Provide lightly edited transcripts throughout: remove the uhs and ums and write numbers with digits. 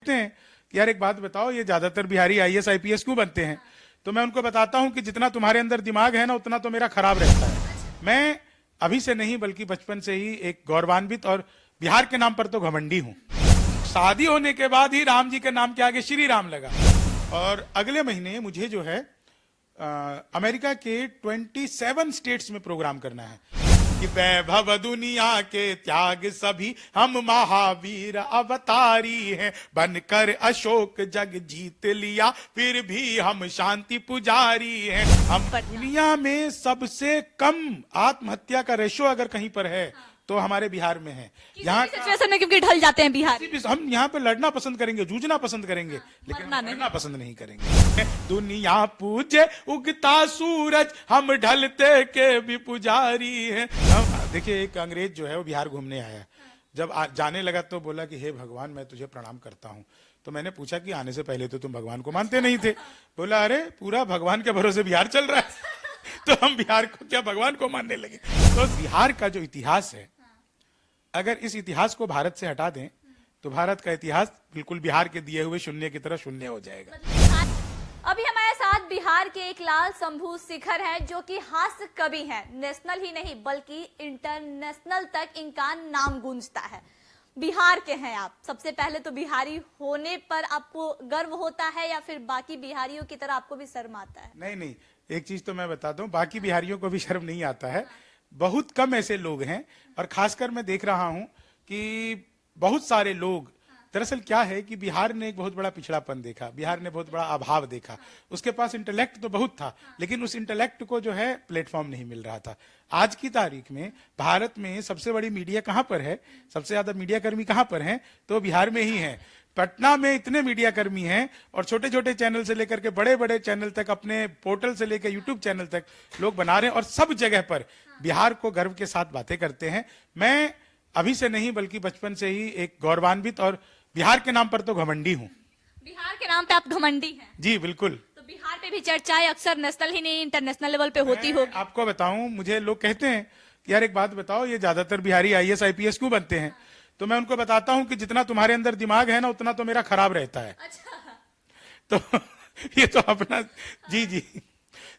हैं कि यार एक बात बताओ, ये ज्यादातर बिहारी आईएएस आईपीएस क्यों बनते हैं? तो मैं उनको बताता हूं कि जितना तुम्हारे अंदर दिमाग है ना, उतना तो मेरा खराब रहता है। मैं अभी से नहीं बल्कि बचपन से ही एक गौरवान्वित और बिहार के नाम पर तो घमंडी हूं। शादी होने के बाद ही राम जी के नाम के आगे श्री राम लगा। और अगले महीने मुझे जो है अमेरिका के 27 स्टेट्स में प्रोग्राम करना है कि वैभव दुनिया के त्याग सभी हम महावीर अवतारी हैं, बनकर अशोक जग जीत लिया फिर भी हम शांति पुजारी हैं। हम दुनिया में सबसे कम आत्महत्या का रेशो अगर कहीं पर है तो हमारे बिहार में है। यहाँ सिचुएशन में क्योंकि ढल जाते हैं बिहार। हम यहाँ पे लड़ना पसंद करेंगे, जूझना पसंद करेंगे, लेकिन लड़ना पसंद नहीं करेंगे। दुनिया पूजे उगता सूरज, हम ढलते के भी पुजारी हैं। देखिए, एक अंग्रेज जो है वो बिहार घूमने आया। जब जाने लगा तो बोला कि हे भगवान, मैं तुझे प्रणाम करता हूँ। तो मैंने पूछा कि आने से पहले तो तुम भगवान को मानते नहीं थे। बोला अरे पूरा भगवान के भरोसे बिहार चल रहा है तो हम बिहार को क्या भगवान को मानने लगे। तो बिहार का जो इतिहास है, अगर इस इतिहास को भारत से हटा दें तो भारत का इतिहास बिल्कुल बिहार के दिए हुए शून्य की तरह शून्य हो जाएगा। अभी हमारे साथ बिहार के एक लाल शंभू शिखर है जो कि हास्य कवि है। नेशनल ही नहीं बल्कि इंटरनेशनल तक इनका नाम गूंजता है। बिहार के हैं आप। सबसे पहले तो बिहारी होने पर आपको गर्व होता है या फिर बाकी बिहारियों की तरह आपको भी शर्म आता है? नहीं, एक चीज तो मैं बता दूं, बाकी बिहारियों को भी शर्म नहीं आता है। बहुत कम ऐसे लोग हैं, और खासकर मैं देख रहा हूं कि बहुत सारे लोग, दरअसल क्या है कि बिहार ने एक बहुत बड़ा पिछड़ापन देखा, बिहार ने बहुत बड़ा अभाव देखा। उसके पास इंटेलेक्ट तो बहुत था, लेकिन उस इंटेलेक्ट को जो है प्लेटफॉर्म नहीं मिल रहा था। आज की तारीख में भारत में सबसे बड़ी मीडिया कहां पर है, सबसे ज्यादा मीडिया कर्मी कहां पर हैं? तो बिहार में ही है। पटना में इतने मीडिया कर्मी हैं, और छोटे छोटे चैनल से लेकर के बड़े बड़े चैनल तक, अपने पोर्टल से लेकर यूट्यूब चैनल तक लोग बना रहे हैं, और सब जगह पर बिहार को गर्व के साथ बातें करते हैं। मैं अभी से नहीं बल्कि बचपन से ही एक गौरवान्वित और बिहार के नाम पर तो घमंडी हूँ। बिहार के नाम पे आप घमंडी हैं? जी बिल्कुल। तो बिहार पे भी चर्चाएं अक्सर नेशनल ही नहीं इंटरनेशनल लेवल पे होती होगी। आपको बताऊं, मुझे लोग कहते हैं कि यार एक बात बताओ, ये ज्यादातर बिहारी आईएएस आईपीएस क्यों बनते हैं? तो मैं उनको बताता हूं कि जितना तुम्हारे अंदर दिमाग है ना, उतना तो मेरा खराब रहता है। अच्छा। तो ये तो अपना जी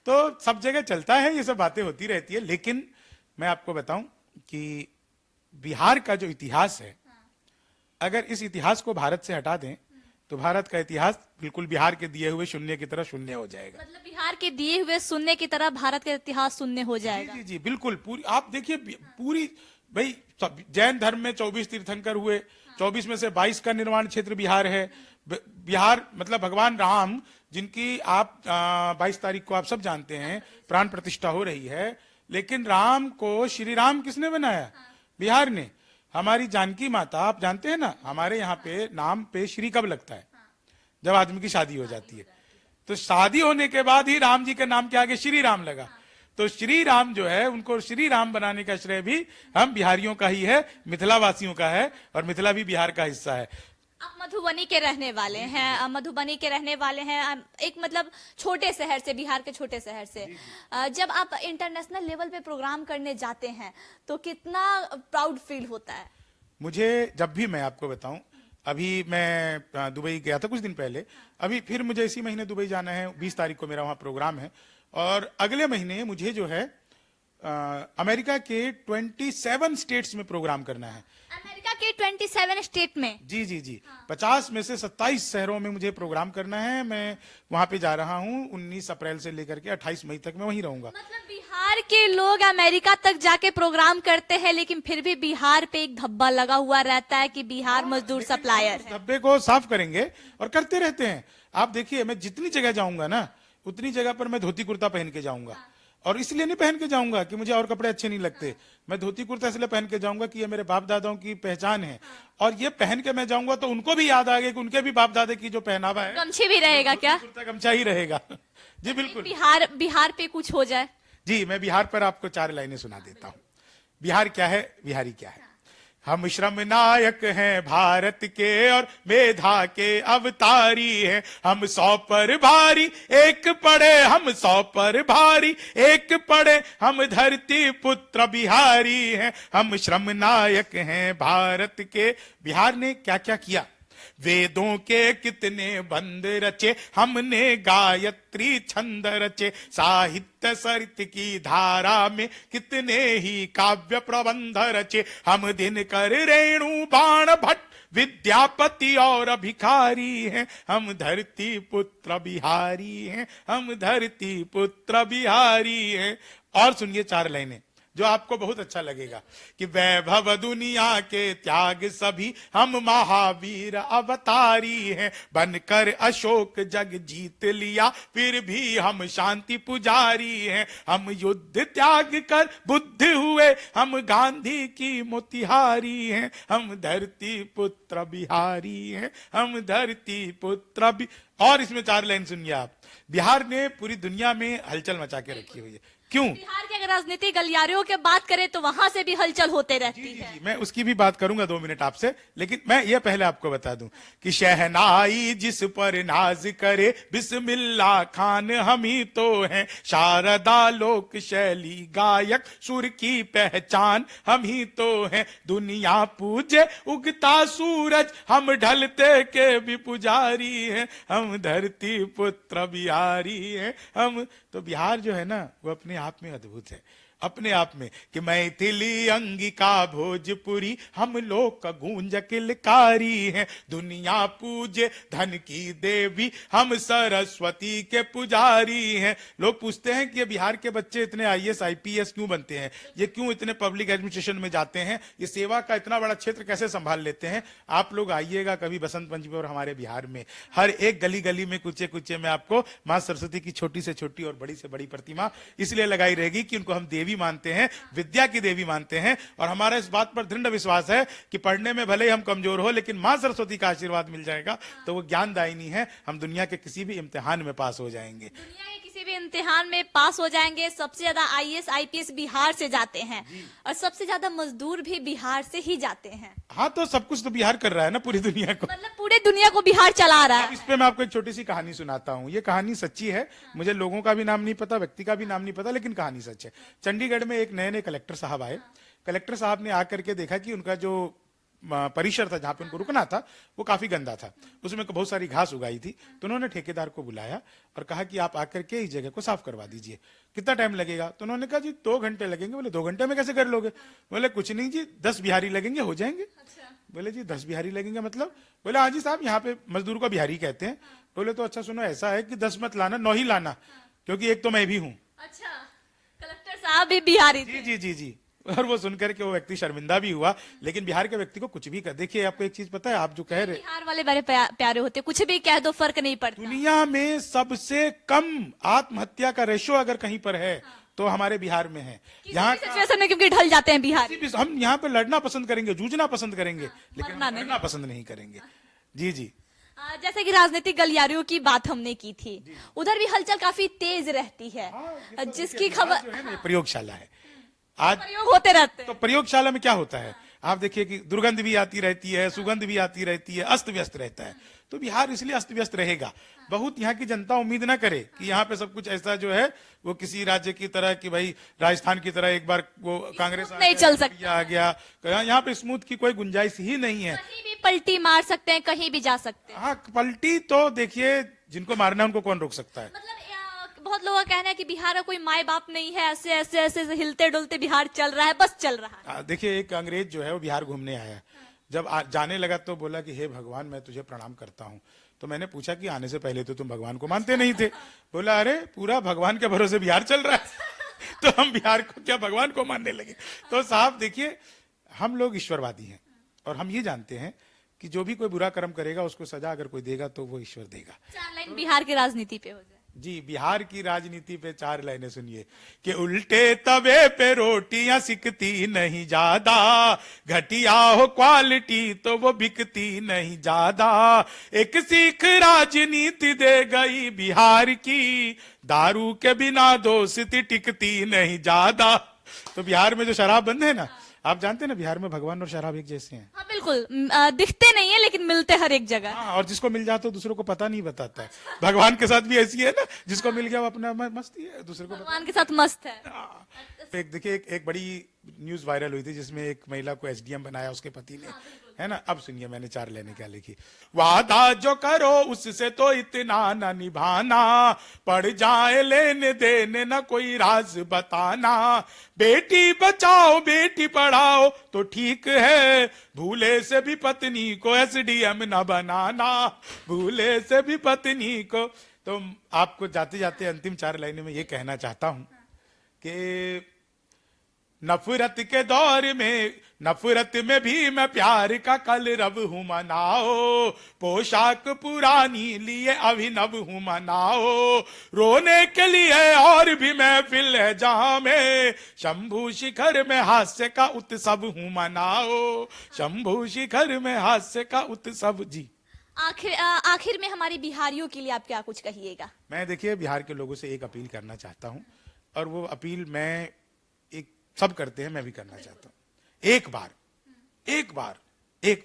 तो सब जगह चलता है, ये सब बातें होती रहती है। लेकिन मैं आपको बताऊं कि बिहार का जो इतिहास है, अगर इस इतिहास को भारत से हटा दें तो भारत का इतिहास बिल्कुल बिहार के दिए हुए शून्य की तरह शून्य हो जाएगा। मतलब बिहार के दिए हुए शून्य की तरह भारत का इतिहास शून्य हो जाएगा। जी बिल्कुल। पूरी आप देखिए, पूरी भाई जैन धर्म में 24 तीर्थंकर हुए, 24 में से 22 का निर्माण क्षेत्र बिहार है। बिहार मतलब भगवान राम, जिनकी आप 22 तारीख को आप सब जानते हैं प्राण प्रतिष्ठा हो रही है, लेकिन राम को श्री राम किसने बनाया? बिहार ने। हमारी जानकी माता, आप जानते हैं ना, हमारे यहाँ पे नाम पे श्री कब लगता है? जब आदमी की शादी हो जाती है। तो शादी होने के बाद ही राम जी के नाम के आगे श्री राम लगा। तो श्री राम जो है, उनको श्री राम बनाने का श्रेय भी हम बिहारियों का ही है, मिथिला वासियों का है, और मिथिला भी बिहार का हिस्सा है। आप मधुबनी के रहने वाले हैं, मधुबनी के रहने वाले हैं, एक मतलब छोटे शहर से, बिहार के छोटे शहर से। जब आप इंटरनेशनल लेवल पे प्रोग्राम करने जाते हैं तो कितना प्राउड फील होता है? मुझे जब भी, मैं आपको बताऊं, अभी मैं दुबई गया था कुछ दिन पहले, अभी फिर मुझे इसी महीने दुबई जाना है। 20 तारीख को मेरा वहां प्रोग्राम है, और अगले महीने मुझे जो है अमेरिका के 27 स्टेट्स में प्रोग्राम करना है। अमेरिका के 27 स्टेट में? जी। 50 में से 27 शहरों में मुझे प्रोग्राम करना है। मैं वहां पे जा रहा हूं 19 अप्रैल से लेकर के 28 मई तक मैं वहीं रहूंगा। मतलब बिहार के लोग अमेरिका तक जाके प्रोग्राम करते हैं, लेकिन फिर भी बिहार पे एक धब्बा लगा हुआ रहता है कि बिहार मजदूर सप्लायर है। धब्बे को साफ करेंगे, और करते रहते हैं। आप देखिए, मैं जितनी जगह जाऊंगा ना, उतनी जगह पर मैं धोती कुर्ता पहन के जाऊंगा। और इसलिए नहीं पहन के जाऊंगा कि मुझे और कपड़े अच्छे नहीं लगते। मैं धोती कुर्ता इसलिए पहन के जाऊंगा कि ये मेरे बाप दादाओं की पहचान है, और ये पहन के मैं जाऊंगा तो उनको भी याद आ गया कि उनके भी बाप दादा की जो पहनावा है, गमछी भी रहेगा क्या? कुर्ता गमछा ही रहेगा। जी बिल्कुल। बिहार पे कुछ हो जाए? जी, मैं बिहार पर आपको 4 लाइनें सुना देता हूँ। बिहार क्या है, बिहारी क्या है। हम श्रम नायक हैं भारत के और मेधा के अवतारी हैं। हम 100 पर भारी एक पड़े, हम 100 पर भारी एक पड़े, हम धरती पुत्र बिहारी हैं। हम श्रम नायक हैं भारत के। बिहार ने क्या क्या किया? वेदों के कितने बंद रचे, हमने गायत्री छंद रचे, साहित्य सरित की धारा में कितने ही काव्य प्रबंध रचे, हम दिनकर रेणु बाण भट्ट विद्यापति और भिखारी हैं, हम धरती पुत्र बिहारी हैं, हम धरती पुत्र बिहारी हैं। और सुनिए 4 लाइनें जो आपको बहुत अच्छा लगेगा कि वैभव दुनिया के त्याग सभी, हम महावीर अवतारी हैं, बनकर अशोक जग जीत लिया फिर भी हम शांति पुजारी हैं, हम युद्ध त्याग कर बुद्ध हुए, हम गांधी की मोतिहारी हैं, हम धरती पुत्र बिहारी हैं, हम धरती पुत्र और इसमें 4 लाइन सुनिए आप। बिहार ने पूरी दुनिया में हलचल मचा के रखी हुई है। क्यों? बिहार की अगर राजनीतिक गलियारियों की बात करें तो वहां से भी हलचल होते रहती है। मैं उसकी भी बात करूंगा 2 मिनट आपसे, लेकिन मैं ये पहले आपको बता दूं कि शहनाई जिस पर नाज करे, बिस्मिल्ला खान हम ही तो हैं, शारदा लोक शैली गायक, सुर की पहचान हम ही तो हैं, दुनिया पूजे उगता सूरज, हम ढलते के भी पुजारी हैं, हम धरती पुत्र बिहारी हैं, हम तो बिहार जो है ना वो अपने आप में अद्भुत है, अपने आप में कि मैथिली अंगिका भोजपुरी, हम लोग का गूंज किलकारी हैं, दुनिया पूजे धन की देवी, हम सरस्वती के पुजारी हैं। लोग पूछते हैं कि ये बिहार के बच्चे इतने आईएएस आईपीएस क्यों बनते हैं, ये क्यों इतने पब्लिक एडमिनिस्ट्रेशन में जाते हैं, ये सेवा का इतना बड़ा क्षेत्र कैसे संभाल लेते हैं। आप लोग आइएगा कभी बसंत पंचमी और हमारे बिहार में हर एक गली गली में कुचे कुचे में आपको माँ सरस्वती की छोटी से छोटी और बड़ी से बड़ी प्रतिमा इसलिए लगाई रहेगी कि उनको हम देवी मानते हैं, विद्या की देवी मानते हैं, और हमारा इस बात पर दृढ़ विश्वास है कि पढ़ने में भले ही हम कमजोर हो लेकिन मां सरस्वती का आशीर्वाद मिल जाएगा तो वो ज्ञानदायिनी है, हम दुनिया के किसी भी इम्तिहान में पास हो जाएंगे। दुनिया के किसी भी इम्तिहान में पास हो जाएंगे। सबसे ज्यादा आईएएस आईपीएस बिहार से जाते हैं और सबसे ज्यादा मजदूर भी बिहार से ही जाते हैं। हाँ, तो सब कुछ तो बिहार कर रहा है ना पूरी दुनिया को, मतलब पूरे दुनिया को बिहार चला रहा है। इस पे मैं आपको एक छोटी सी कहानी सुनाता हूँ। ये कहानी सच्ची है, मुझे लोगों का भी नाम नहीं पता, व्यक्ति का भी नाम नहीं पता, लेकिन कहानी सच है। चंडीगढ़ में एक नए नए कलेक्टर साहब आए। कलेक्टर साहब ने आकर के देखा कि उनका जो परिसर था जहां पे उनको रुकना था वो काफी गंदा था, उसमें बहुत सारी घास उगाई थी। तो उन्होंने ठेकेदार को बुलाया और कहा कि आप आकर के इस जगह को साफ करवा दीजिए, कितना टाइम लगेगा। तो उन्होंने कहा जी 2 घंटे लगेंगे। बोले 2 घंटे में कैसे कर लोगे? बोले कुछ नहीं जी, 10 बिहारी लगेंगे, हो जाएंगे। बोले जी 10 बिहारी लगेंगे मतलब? बोले हाँ जी साहब, यहाँ पे मजदूर को बिहारी कहते हैं। बोले तो अच्छा सुनो, ऐसा है कि 10 मत लाना, 9 ही लाना, क्योंकि एक तो मैं भी हूँ। अच्छा, कलेक्टर साहब भी बिहारी थे। जी जी जी। और वो सुनकर के वो व्यक्ति शर्मिंदा भी हुआ, लेकिन बिहार के व्यक्ति को कुछ भी कर। देखिए आपको एक चीज पता है, आप जो कह रहे, बिहार वाले बड़े प्यारे होते, कुछ भी कह दो फर्क नहीं पड़ता। दुनिया में सबसे कम आत्महत्या का रेशो अगर कहीं पर है तो हमारे बिहार में है। यहाँ सिचुएशन में क्योंकि ढल जाते हैं बिहार। हम यहाँ पे लड़ना पसंद करेंगे, जूझना पसंद करेंगे, लेकिन मरना लड़ना पसंद नहीं करेंगे। जी जी। जैसे कि राजनीतिक गलियारियों की बात हमने की थी, उधर भी हलचल काफी तेज रहती है, जिसकी खबर जो है ना प्रयोगशाला है, आज प्रयोग होते रहते हैं। तो प्रयोगशाला में क्या होता है आप देखिए कि दुर्गंध भी आती रहती है, सुगंध भी आती रहती है, अस्त व्यस्त रहता है। तो बिहार इसलिए अस्त व्यस्त रहेगा। बहुत यहाँ की जनता उम्मीद ना करे कि यहाँ पे सब कुछ ऐसा जो है वो किसी राज्य की तरह कि भाई राजस्थान की तरह एक बार वो कांग्रेस नहीं चल सकता, आ गया। यहाँ पे स्मूथ की कोई गुंजाइश ही नहीं है। कहीं भी पलटी मार सकते हैं, कहीं भी जा सकते हैं। हाँ, पलटी तो देखिए जिनको मारना है उनको कौन रोक सकता है। मतलब बहुत लोगों का कहना है कि बिहार का कोई माए बाप नहीं है, ऐसे ऐसे ऐसे हिलते डुलते बिहार चल रहा है, बस चल रहा है। देखिए एक अंग्रेज जो है वो बिहार घूमने आया, जब जाने लगा तो बोला कि हे भगवान मैं तुझे प्रणाम करता हूँ। तो मैंने पूछा कि आने से पहले तो तुम भगवान को मानते नहीं थे। बोला अरे पूरा भगवान के भरोसे बिहार चल रहा है तो हम बिहार को क्या भगवान को मानने लगे। तो साहब देखिए हम लोग ईश्वरवादी हैं और हम ये जानते हैं कि जो भी कोई बुरा कर्म करेगा उसको सजा अगर कोई देगा तो वो ईश्वर देगा। 4 लाइन बिहार की राजनीति पे हो जाए। जी, बिहार की राजनीति पे 4 लाइनें सुनिए कि उल्टे तवे पे रोटियां सिकती नहीं ज्यादा, घटिया हो क्वालिटी तो वो बिकती नहीं ज्यादा, एक सीख राजनीति दे गई बिहार की, दारू के बिना दोस्ती टिकती नहीं ज्यादा। तो बिहार में जो शराब बंद है ना, आप जानते हैं ना बिहार में भगवान और शराब एक जैसे हैं। हाँ बिल्कुल, दिखते नहीं है लेकिन मिलते हर एक जगह। हाँ, और जिसको मिल जाता है दूसरों को पता नहीं बताता है। भगवान के साथ भी ऐसी है ना, जिसको मिल गया वो अपना मस्ती है, दूसरे को भगवान के साथ मस्त है। एक देखिए एक बड़ी न्यूज वायरल हुई थी जिसमें एक महिला को एसडीएम बनाया उसके पति ने। है ना। अब सुनिए मैंने 4 लाइनें क्या लिखी। वादा जो करो उससे तो इतना न निभाना, पड़ जाए लेने देने न कोई राज बताना, बेटी बचाओ बेटी पढ़ाओ तो ठीक है, भूले से भी पत्नी को एसडीएम न बनाना, भूले से भी पत्नी को। तो आपको जाते जाते अंतिम 4 लाइनें में ये कहना चाहता हूं कि नफरत के दौर में, नफरत में भी मैं प्यार का कलरव हूं मनाओ, पोशाक पुरानी लिए अभिनव हूं मनाओ, रोने के लिए और भी महफिल है जहां में, शंभू शिखर में हास्य का उत्सव हूं मनाओ, शंभू शिखर में हास्य का उत्सव। जी आखिर में हमारे बिहारियों के लिए आप क्या कुछ कहिएगा? मैं देखिए बिहार के लोगों से एक अपील करना चाहता हूं, और वो अपील मैं एक सब करते हैं, मैं भी करना चाहता हूं। एक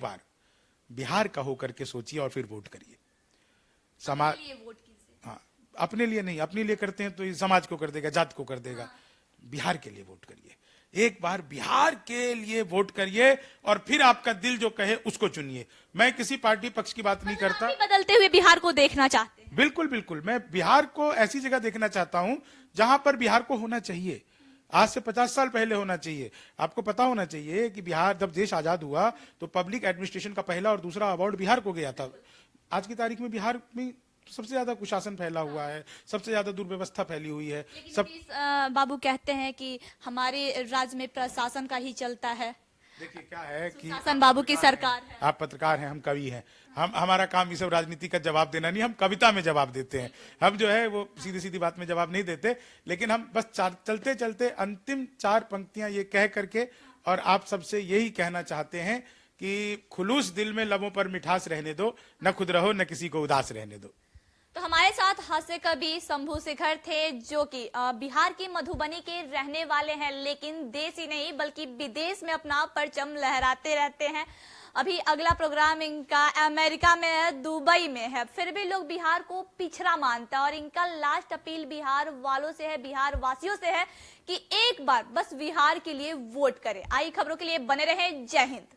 बार बिहार का होकर के सोचिए और फिर वोट करिए। समाज, हाँ, अपने लिए नहीं, अपने लिए करते हैं तो ये समाज को कर देगा, जात को कर देगा। बिहार के लिए वोट करिए, एक बार बिहार के लिए वोट करिए, और फिर आपका दिल जो कहे उसको चुनिए। मैं किसी पार्टी पक्ष की बात नहीं करता। आप भी बदलते हुए बिहार को देखना चाहते हैं? बिल्कुल बिल्कुल, मैं बिहार को ऐसी जगह देखना चाहता हूं जहां पर बिहार को होना चाहिए। आज से 50 साल पहले होना चाहिए। आपको पता होना चाहिए कि बिहार जब देश आजाद हुआ तो पब्लिक एडमिनिस्ट्रेशन का पहला और दूसरा अवार्ड बिहार को गया था। आज की तारीख में बिहार में सबसे ज्यादा कुशासन फैला हुआ है, सबसे ज्यादा दुर्व्यवस्था फैली हुई है। सब बाबू कहते हैं कि हमारे राज्य में प्रशासन का ही चलता है। देखिए क्या है कि शासन बाबू की सरकार है। आप पत्रकार हैं, हम कवि हैं। हमारा काम ये सब राजनीति का जवाब देना नहीं, हम कविता में जवाब देते हैं। हम जो है वो सीधी सीधी बात में जवाब नहीं देते, लेकिन हम बस चलते चलते अंतिम 4 पंक्तियां ये कह करके और आप सबसे यही कहना चाहते हैं कि खुलूस दिल में लबों पर मिठास रहने दो, न खुद रहो न किसी को उदास रहने दो। तो हमारे साथ हास्य कवि शंभू शिखर थे, जो कि बिहार की मधुबनी के रहने वाले हैं, लेकिन देश ही नहीं बल्कि विदेश में अपना परचम लहराते रहते हैं। अभी अगला प्रोग्राम इनका अमेरिका में है, दुबई में है, फिर भी लोग बिहार को पिछड़ा मानता है। और इनका लास्ट अपील बिहार वालों से है, बिहार वासियों से है कि एक बार बस बिहार के लिए वोट करें। आई खबरों के लिए बने रहें। जय हिंद।